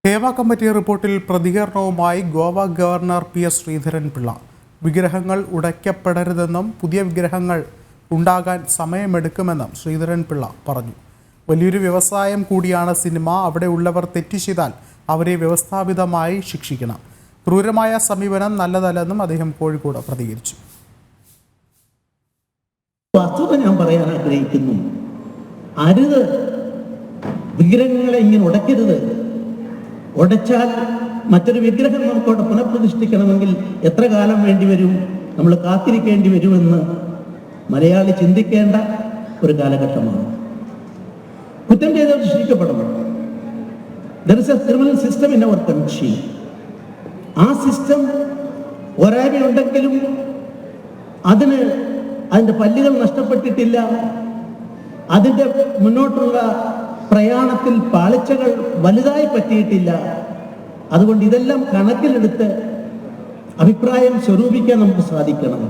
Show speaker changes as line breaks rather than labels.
Hema committee റിപ്പോർട്ടിൽ പ്രതികരണവുമായി Goa governor PS. Sreedharan Pillai. വിഗ്രഹങ്ങൾ ഉടയ്ക്കപ്പെടരുതെന്നും പുതിയ വിഗ്രഹങ്ങൾ ഉണ്ടാകാൻ സമയമെടുക്കുമെന്നും ശ്രീധരൻപിള്ള പറഞ്ഞു. വലിയൊരു വ്യവസായം കൂടിയാണ് സിനിമ. അവിടെ ഉള്ളവർ തെറ്റ് ചെയ്താൽ അവരെ വ്യവസ്ഥാപിതമായി ശിക്ഷിക്കണം. ക്രൂരമായ സമീപനം നല്ലതല്ലെന്നും അദ്ദേഹം കോഴിക്കോട് പ്രതികരിച്ചു.
വസ്തുത ഞാൻ പറയാൻ ആഗ്രഹിക്കുന്നു. അരുത്, വിഗ്രഹങ്ങളെ ഇങ്ങനെ ഉടയ്ക്കരുത്. ഉടച്ചാൽ മറ്റൊരു വിഗ്രഹം നമുക്കവിടെ പുനഃപ്രതിഷ്ഠിക്കണമെങ്കിൽ എത്ര കാലം വേണ്ടി വരും, നമ്മൾ കാത്തിരിക്കേണ്ടി വരുമെന്ന് മലയാളി ചിന്തിക്കേണ്ട ഒരു കാലഘട്ടമാണ്. കുറ്റം ചെയ്തവർ ശിക്ഷിക്കപ്പെടണം. There is a criminal system in our country. ആ സിസ്റ്റം ഒരാഴ്ചയുണ്ടെങ്കിലും അതിൻ്റെ പല്ലുകൾ നഷ്ടപ്പെട്ടിട്ടില്ല. അതിൻ്റെ മുന്നോട്ടുള്ള പ്രയാണത്തിൽ പാളിച്ചകൾ വലുതായി പറ്റിയിട്ടില്ല. അതുകൊണ്ട് ഇതെല്ലാം കണക്കിലെടുത്ത് അഭിപ്രായം സ്വരൂപിക്കാൻ നമുക്ക് സാധിക്കണം.